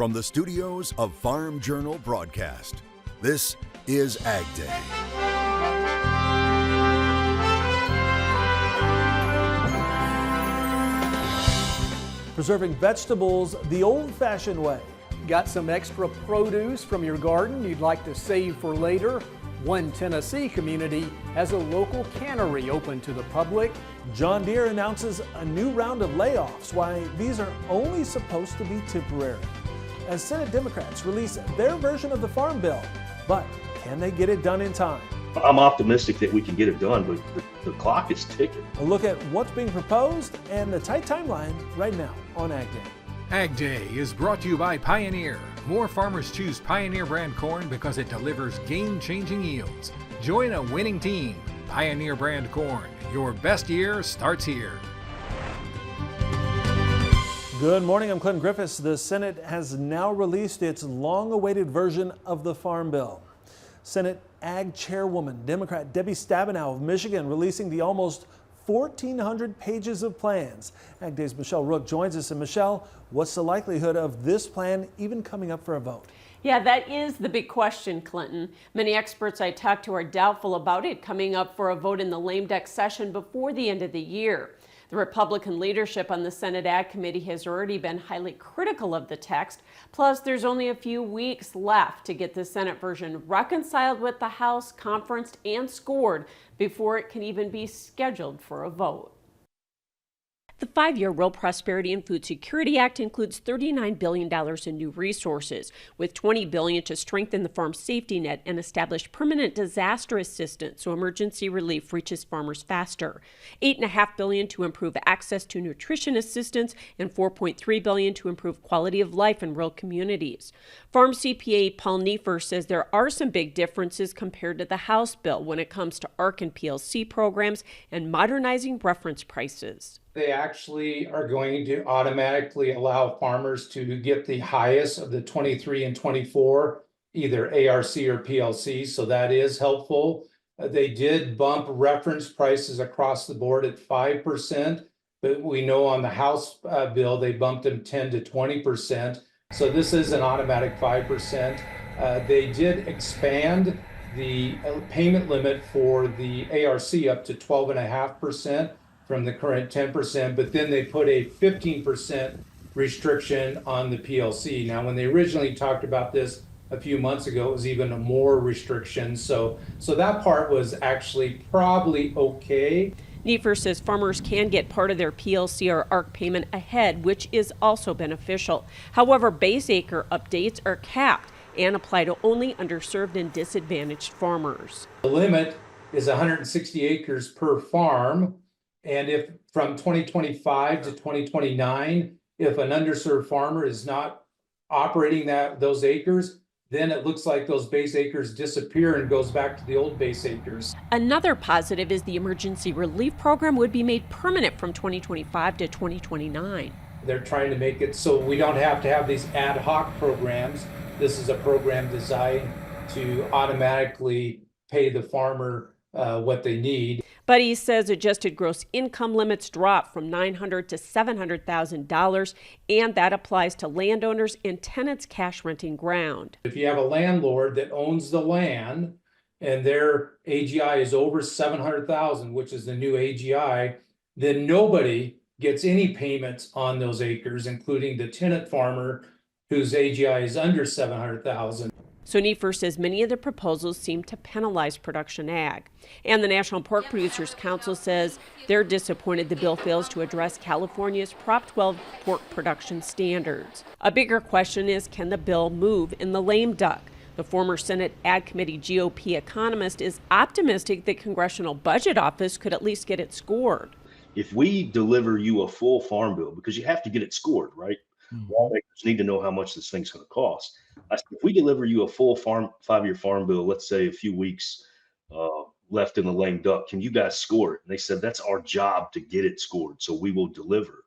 From the studios of Farm Journal Broadcast, this is AgDay. Preserving vegetables the old-fashioned way. Got some extra produce from your garden you'd like to save for later? One Tennessee community has a local cannery open to the public. John Deere announces a new round of layoffs. Why these are only supposed to be temporary. As Senate Democrats release their version of the Farm Bill, but can they get it done in time? I'm optimistic that we can get it done, but the clock is ticking. A look at what's being proposed and the tight timeline right now on AgDay. AgDay is brought to you by Pioneer. More farmers choose Pioneer brand corn because it delivers game-changing yields. Join a winning team. Pioneer brand corn. Your best year starts here. Good morning, I'm Clinton Griffiths. The Senate has now released its long-awaited version of the Farm Bill. Senate Ag Chairwoman, Democrat Debbie Stabenow of Michigan, releasing the almost 1,400 pages of plans. AgDay's Michelle Rook joins us. And Michelle, what's the likelihood of this plan even coming up for a vote? Yeah, that is the big question, Clinton. Many experts I talked to are doubtful about it coming up for a vote in the lame duck session before the end of the year. The Republican leadership on the Senate Ag Committee has already been highly critical of the text. Plus, there's only a few weeks left to get the Senate version reconciled with the House, conferenced, and scored before it can even be scheduled for a vote. The 5-year Rural Prosperity and Food Security Act includes $39 billion in new resources, with $20 billion to strengthen the farm safety net and establish permanent disaster assistance so emergency relief reaches farmers faster, $8.5 billion to improve access to nutrition assistance, and $4.3 billion to improve quality of life in rural communities. Farm CPA Paul Neiffer says there are some big differences compared to the House bill when it comes to ARC and PLC programs and modernizing reference prices. They actually are going to automatically allow farmers to get the highest of the 23 and 24, either ARC or PLC, so that is helpful. They did bump reference prices across the board at 5%, but we know on the House bill they bumped them 10 to 20%, so this is an automatic 5%. They did expand the payment limit for the ARC up to 12.5%. from the current 10%, but then they put a 15% restriction on the PLC. Now, when they originally talked about this a few months ago, it was even more restrictions. So that part was actually probably okay. Neiffer says farmers can get part of their PLC or ARC payment ahead, which is also beneficial. However, base acre updates are capped and apply to only underserved and disadvantaged farmers. The limit is 160 acres per farm. And if from 2025 to 2029, if an underserved farmer is not operating those acres, then it looks like those base acres disappear and goes back to the old base acres. Another positive is the emergency relief program would be made permanent from 2025 to 2029. They're trying to make it so we don't have to have these ad hoc programs. This is a program designed to automatically pay the farmer what they need. But he says adjusted gross income limits drop from $900,000 to $700,000, and that applies to landowners and tenants cash renting ground. If you have a landlord that owns the land and their AGI is over $700,000, which is the new AGI, then nobody gets any payments on those acres, including the tenant farmer whose AGI is under $700,000. So Neiffer says many of the proposals seem to penalize production ag. And the National Pork Producers Council says they're disappointed the bill fails to address California's Prop 12 pork production standards. A bigger question is, can the bill move in the lame duck? The former Senate Ag Committee GOP economist is optimistic the Congressional Budget Office could at least get it scored. If we deliver you a full farm bill, because you have to get it scored, right? Lawmakers need to know how much this thing's going to cost. I said, if we deliver you a full 5-year farm bill, let's say a few weeks left in the lame duck, can you guys score it? And they said, that's our job to get it scored, so we will deliver.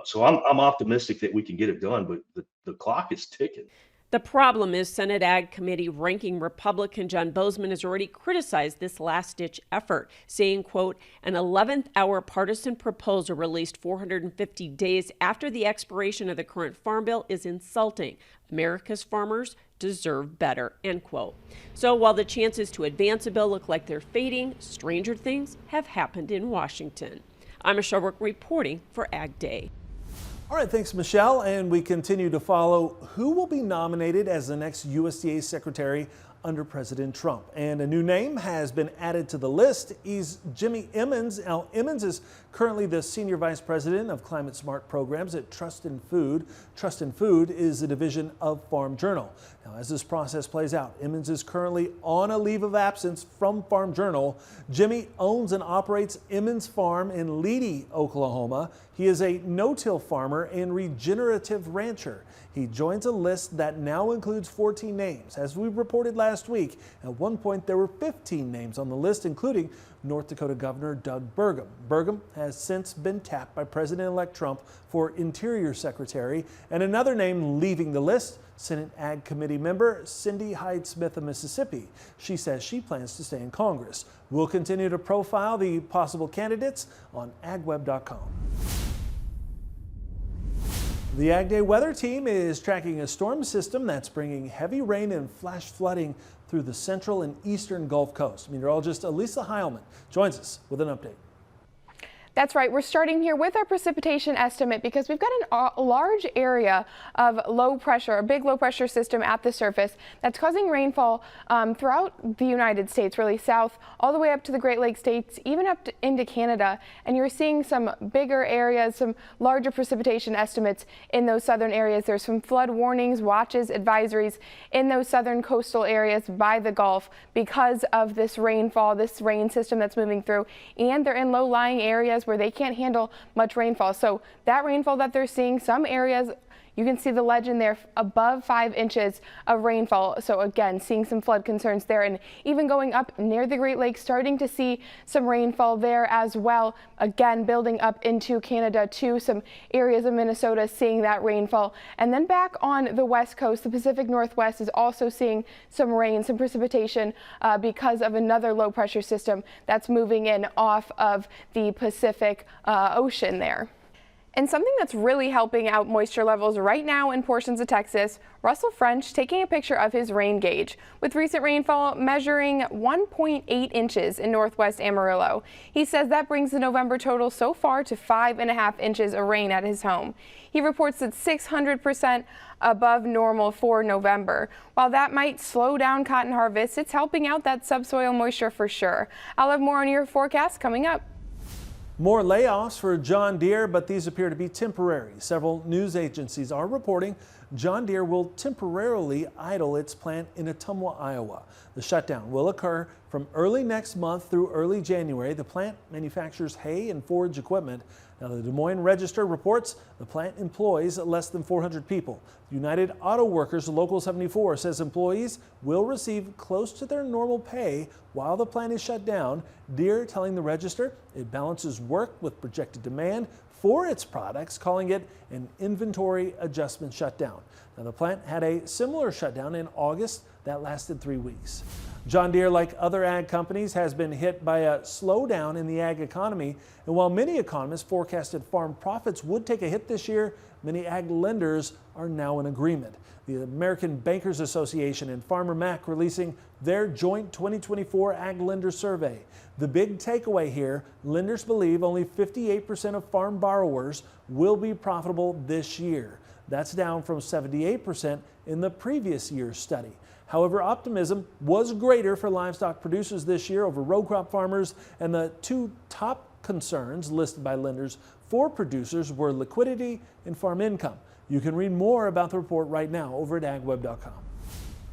So I'm optimistic that we can get it done, but the clock is ticking. The problem is Senate Ag Committee ranking Republican John Bozeman has already criticized this last-ditch effort, saying, quote, an 11th hour partisan proposal released 450 days after the expiration of the current farm bill is insulting. America's farmers deserve better, end quote. So while the chances to advance a bill look like they're fading, stranger things have happened in Washington. I'm Michelle Rook reporting for AgDay. All right, thanks, Michelle. And we continue to follow who will be nominated as the next USDA secretary under President Trump. And a new name has been added to the list. He's Jimmy Emmons. Now, Emmons is currently the Senior Vice President of Climate Smart Programs at Trust in Food. Trust in Food is a division of Farm Journal. Now, as this process plays out, Emmons is currently on a leave of absence from Farm Journal. Jimmy owns and operates Emmons Farm in Leedy, Oklahoma. He is a no-till farmer and regenerative rancher. He joins a list that now includes 14 names. As we reported last week, at one point there were 15 names on the list, including North Dakota Governor Doug Burgum. Burgum has since been tapped by President-elect Trump for Interior Secretary, and another name leaving the list, Senate Ag Committee member Cindy Hyde-Smith of Mississippi. She says she plans to stay in Congress. We'll continue to profile the possible candidates on agweb.com. The AgDay weather team is tracking a storm system that's bringing heavy rain and flash flooding through the central and eastern Gulf Coast. Meteorologist Elisa Heilman joins us with an update. That's right. We're starting here with our precipitation estimate because we've got a large area of low pressure, a big low pressure system at the surface that's causing rainfall throughout the United States, really south all the way up to the Great Lakes states, even up into Canada. And you're seeing some bigger areas, some larger precipitation estimates in those southern areas. There's some flood warnings, watches, advisories in those southern coastal areas by the Gulf because of this rainfall, this rain system that's moving through. And they're in low-lying areas where they can't handle much rainfall. So that rainfall that they're seeing, some areas, you can see the legend there, above 5 inches of rainfall. So again, seeing some flood concerns there, and even going up near the Great Lakes, starting to see some rainfall there as well. Again, building up into Canada too, some areas of Minnesota seeing that rainfall. And then back on the west coast, the Pacific Northwest is also seeing some rain, some precipitation because of another low pressure system that's moving in off of the Pacific Ocean there. And something that's really helping out moisture levels right now in portions of Texas, Russell French taking a picture of his rain gauge, with recent rainfall measuring 1.8 inches in northwest Amarillo. He says that brings the November total so far to 5.5 inches of rain at his home. He reports that 600% above normal for November. While that might slow down cotton harvest, it's helping out that subsoil moisture for sure. I'll have more on your forecast coming up. More layoffs for John Deere, but these appear to be temporary. Several news agencies are reporting John Deere will temporarily idle its plant in Ottumwa, Iowa. The shutdown will occur from early next month through early January. The plant manufactures hay and forage equipment. Now, the Des Moines Register reports the plant employs less than 400 people. United Auto Workers Local 74 says employees will receive close to their normal pay while the plant is shut down. Deere telling the Register it balances work with projected demand for its products, calling it an inventory adjustment shutdown. Now, the plant had a similar shutdown in August that lasted 3 weeks. John Deere, like other ag companies, has been hit by a slowdown in the ag economy. And while many economists forecasted farm profits would take a hit this year, many ag lenders are now in agreement. The American Bankers Association and Farmer Mac releasing their joint 2024 Ag Lender Survey. The big takeaway here, lenders believe only 58% of farm borrowers will be profitable this year. That's down from 78% in the previous year's study. However, optimism was greater for livestock producers this year over row crop farmers, and the two top concerns listed by lenders for producers were liquidity and farm income. You can read more about the report right now over at agweb.com.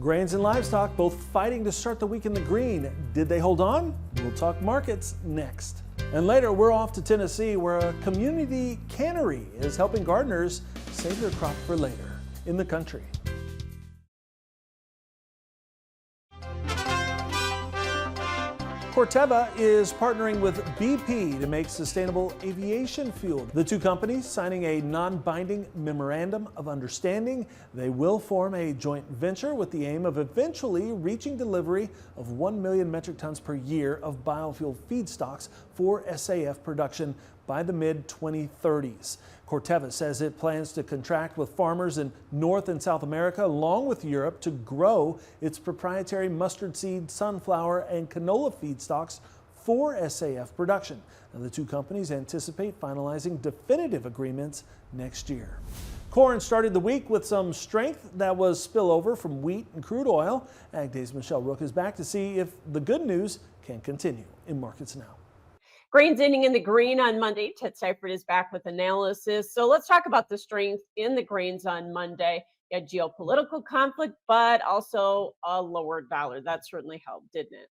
Grains and livestock both fighting to start the week in the green. Did they hold on? We'll talk markets next. And later, we're off to Tennessee, where a community cannery is helping gardeners save their crop for later in the country. Corteva is partnering with BP to make sustainable aviation fuel. The two companies signing a non-binding memorandum of understanding. They will form a joint venture with the aim of eventually reaching delivery of 1 million metric tons per year of biofuel feedstocks for SAF production by the mid-2030s. Corteva says it plans to contract with farmers in North and South America, along with Europe, to grow its proprietary mustard seed, sunflower, and canola feedstocks for SAF production. Now, the two companies anticipate finalizing definitive agreements next year. Corn started the week with some strength that was spillover from wheat and crude oil. AgDay's Michelle Rook is back to see if the good news can continue in Markets Now. Grains ending in the green on Monday. Ted Seifert is back with analysis. So let's talk about the strength in the grains on Monday. You had geopolitical conflict, but also a lower dollar. That certainly helped, didn't it?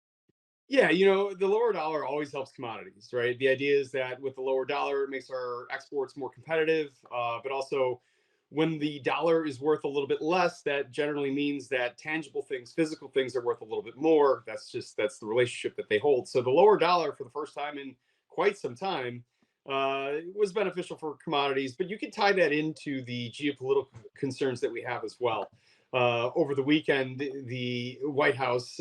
Yeah, the lower dollar always helps commodities, right? The idea is that with the lower dollar, it makes our exports more competitive, but also when the dollar is worth a little bit less, that generally means that tangible things, physical things are worth a little bit more. That's the relationship that they hold. So the lower dollar for the first time in quite some time was beneficial for commodities, but you can tie that into the geopolitical concerns that we have as well. Over the weekend, the White House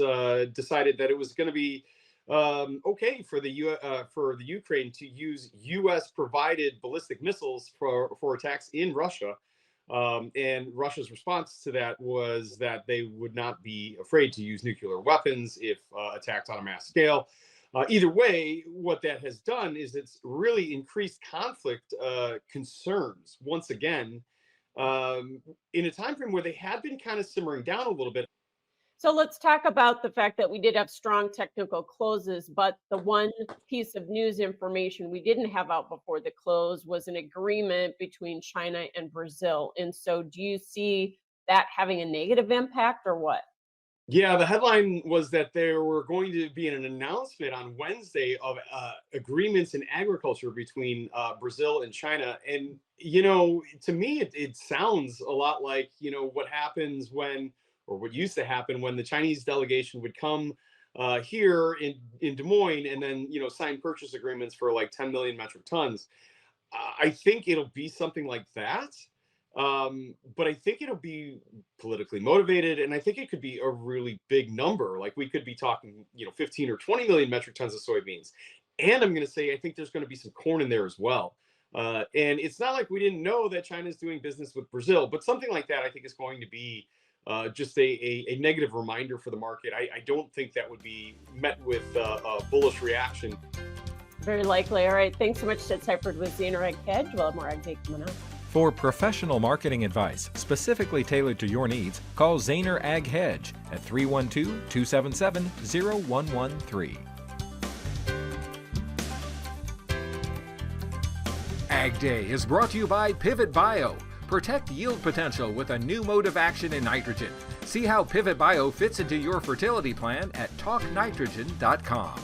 decided that it was going to be okay for the Ukraine to use U.S. provided ballistic missiles for attacks in Russia. And Russia's response to that was that they would not be afraid to use nuclear weapons if attacked on a mass scale. Either way, what that has done is it's really increased conflict concerns once again in a time frame where they had been kind of simmering down a little bit. So let's talk about the fact that we did have strong technical closes, but the one piece of news information we didn't have out before the close was an agreement between China and Brazil. And so do you see that having a negative impact or what? Yeah, the headline was that there were going to be an announcement on Wednesday of agreements in agriculture between Brazil and China. And, to me, it sounds a lot like, what happens or what used to happen when the Chinese delegation would come here in Des Moines and then, sign purchase agreements for like 10 million metric tons. I think it'll be something like that. But I think it'll be politically motivated, and I think it could be a really big number. Like we could be talking, 15 or 20 million metric tons of soybeans. And I'm going to say, I think there's going to be some corn in there as well. And it's not like we didn't know that China's doing business with Brazil, but something like that, I think is going to be just a negative reminder for the market. I don't think that would be met with a bullish reaction. Very likely. All right. Thanks so much, Ted Seifert with Zaner Ag Hedge. We'll have more AgDay coming up. For professional marketing advice specifically tailored to your needs, call Zaner Ag Hedge at 312-277-0113. AgDay is brought to you by Pivot Bio. Protect yield potential with a new mode of action in nitrogen. See how Pivot Bio fits into your fertility plan at talknitrogen.com.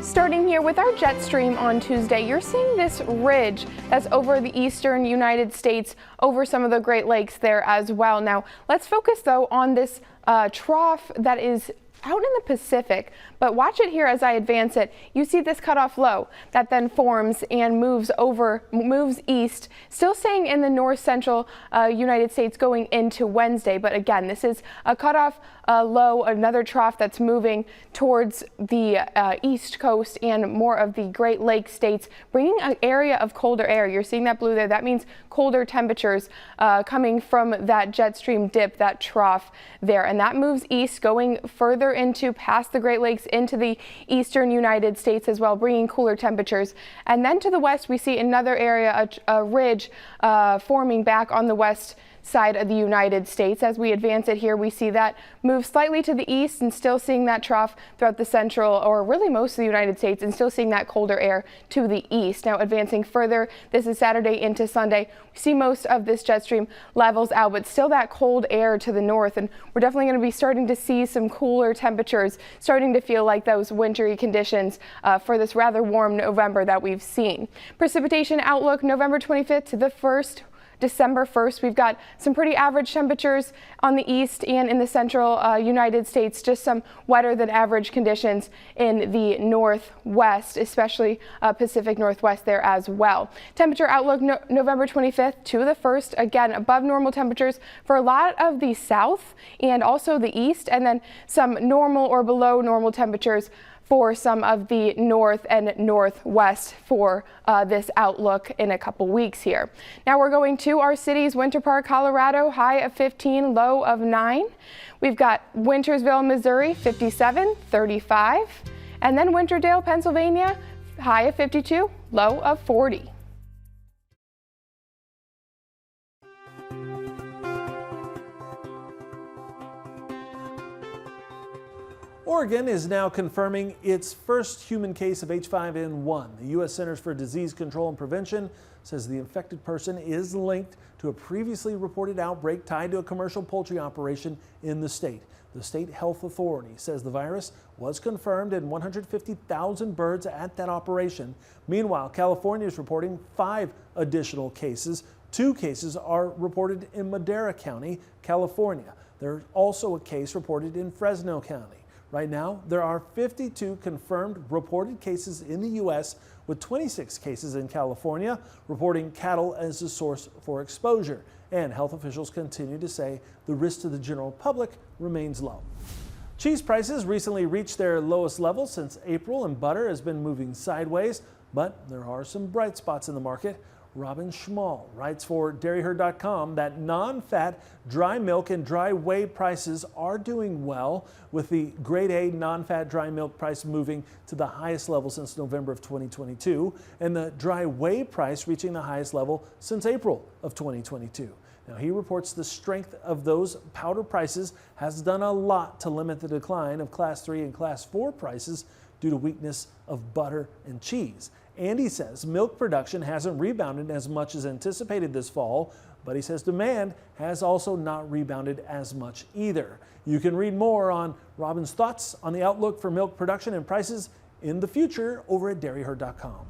Starting here with our jet stream on Tuesday, you're seeing this ridge that's over the eastern United States, over some of the Great Lakes there as well. Now, let's focus though on this trough that is out in the Pacific, but watch it here as I advance it. You see this cutoff low that then forms and moves east, still staying in the north central United States going into Wednesday. But again, this is a cutoff low, another trough that's moving towards the east coast and more of the Great Lakes states, bringing an area of colder air. You're seeing that blue there. That means colder temperatures coming from that jet stream dip, that trough there. And that moves east, going further into past the Great Lakes into the eastern United States as well, bringing cooler temperatures. And then to the west, we see another area, a ridge forming back on the west side of the United States. As we advance it here, we see that move slightly to the east and still seeing that trough throughout the central, or really most of the United States, and still seeing that colder air to the east. Now advancing further, this is Saturday into Sunday. We see most of this jet stream levels out, but still that cold air to the north, and we're definitely going to be starting to see some cooler temperatures, starting to feel like those wintry conditions for this rather warm November that we've seen. Precipitation outlook November 25th to the 1st. December 1st. We've got some pretty average temperatures on the east and in the central United States, just some wetter than average conditions in the northwest, especially Pacific Northwest there as well. Temperature outlook November 25th to the 1st, again above normal temperatures for a lot of the south and also the east, and then some normal or below normal temperatures for some of the north and northwest for this outlook in a couple weeks here. Now we're going to our cities: Winter Park, Colorado, high of 15, low of 9. We've got Wintersville, Missouri, 57, 35. And then Winterdale, Pennsylvania, high of 52, low of 40. Oregon is now confirming its first human case of H5N1. The U.S. Centers for Disease Control and Prevention says the infected person is linked to a previously reported outbreak tied to a commercial poultry operation in the state. The state health authority says the virus was confirmed in 150,000 birds at that operation. Meanwhile, California is reporting 5 additional cases. 2 cases are reported in Madera County, California. There's also a case reported in Fresno County. Right now, there are 52 confirmed reported cases in the U.S., with 26 cases in California, reporting cattle as a source for exposure. And health officials continue to say the risk to the general public remains low. Cheese prices recently reached their lowest level since April, and butter has been moving sideways, but there are some bright spots in the market. Robin Schmall writes for dairyherd.com that non-fat dry milk and dry whey prices are doing well, with the grade A non-fat dry milk price moving to the highest level since November of 2022, and the dry whey price reaching the highest level since April of 2022. Now, he reports the strength of those powder prices has done a lot to limit the decline of Class 3 and Class 4 prices due to weakness of butter and cheese. And he says milk production hasn't rebounded as much as anticipated this fall, but he says demand has also not rebounded as much either. You can read more on Robin's thoughts on the outlook for milk production and prices in the future over at dairyherd.com.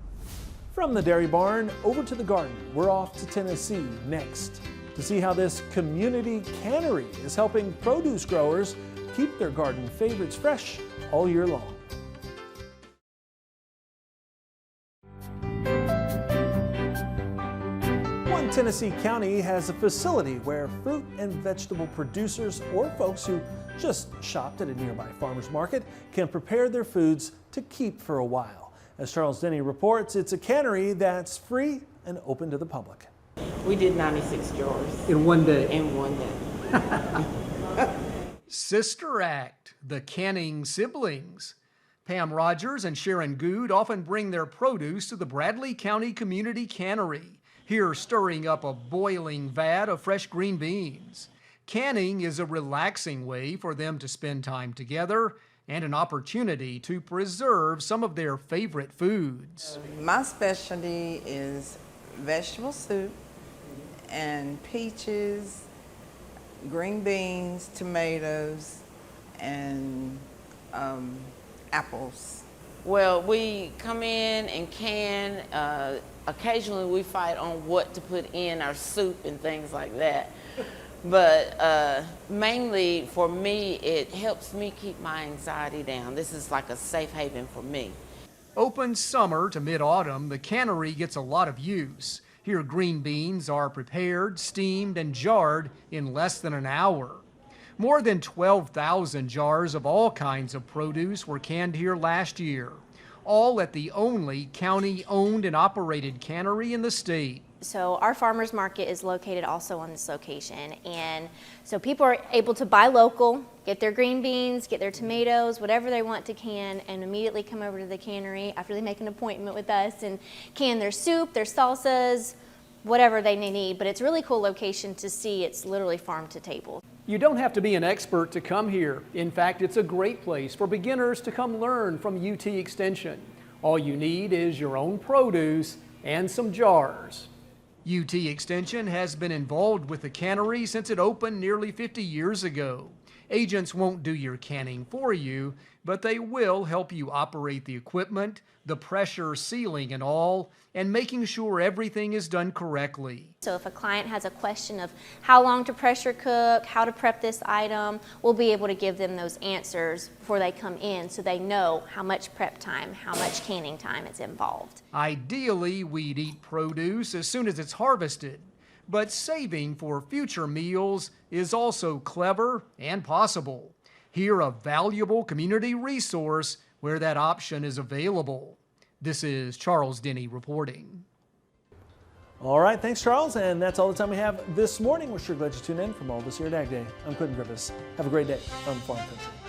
From the dairy barn over to the garden, we're off to Tennessee next to see how this community cannery is helping produce growers keep their garden favorites fresh all year long. Tennessee County has a facility where fruit and vegetable producers or folks who just shopped at a nearby farmer's market can prepare their foods to keep for a while. As Charles Denny reports, it's a cannery that's free and open to the public. We did 96 jars. In one day? In one day. Sister Act, the canning siblings. Pam Rogers and Sharon Good often bring their produce to the Bradley County Community Cannery, here stirring up a boiling vat of fresh green beans. Canning is a relaxing way for them to spend time together and an opportunity to preserve some of their favorite foods. My specialty is vegetable soup and peaches, green beans, tomatoes, and apples. Well, we come in and can. Occasionally we fight on what to put in our soup and things like that. But mainly for me, it helps me keep my anxiety down. This is like a safe haven for me. Open summer to mid-autumn, the cannery gets a lot of use. Here green beans are prepared, steamed, and jarred in less than an hour. More than 12,000 jars of all kinds of produce were canned here last year, all at the only county-owned and operated cannery in the state. So our farmers market is located also on this location, and so people are able to buy local, get their green beans, get their tomatoes, whatever they want to can, and immediately come over to the cannery after they make an appointment with us and can their soup, their salsas, whatever they need. But it's a really cool location to see. It's literally farm to table. You don't have to be an expert to come here. In fact, it's a great place for beginners to come learn from UT Extension. All you need is your own produce and some jars. UT Extension has been involved with the cannery since it opened nearly 50 years ago. Agents won't do your canning for you, but they will help you operate the equipment, the pressure sealing and all, and making sure everything is done correctly. So if a client has a question of how long to pressure cook, how to prep this item, we'll be able to give them those answers before they come in so they know how much prep time, how much canning time is involved. Ideally, we'd eat produce as soon as it's harvested, but saving for future meals is also clever and possible. Here, a valuable community resource where that option is available. This is Charles Denny reporting. All right, thanks, Charles. And that's all the time we have this morning. We're sure glad you tuned in from all of us here at AgDay. I'm Clinton Griffiths. Have a great day from Farm Country.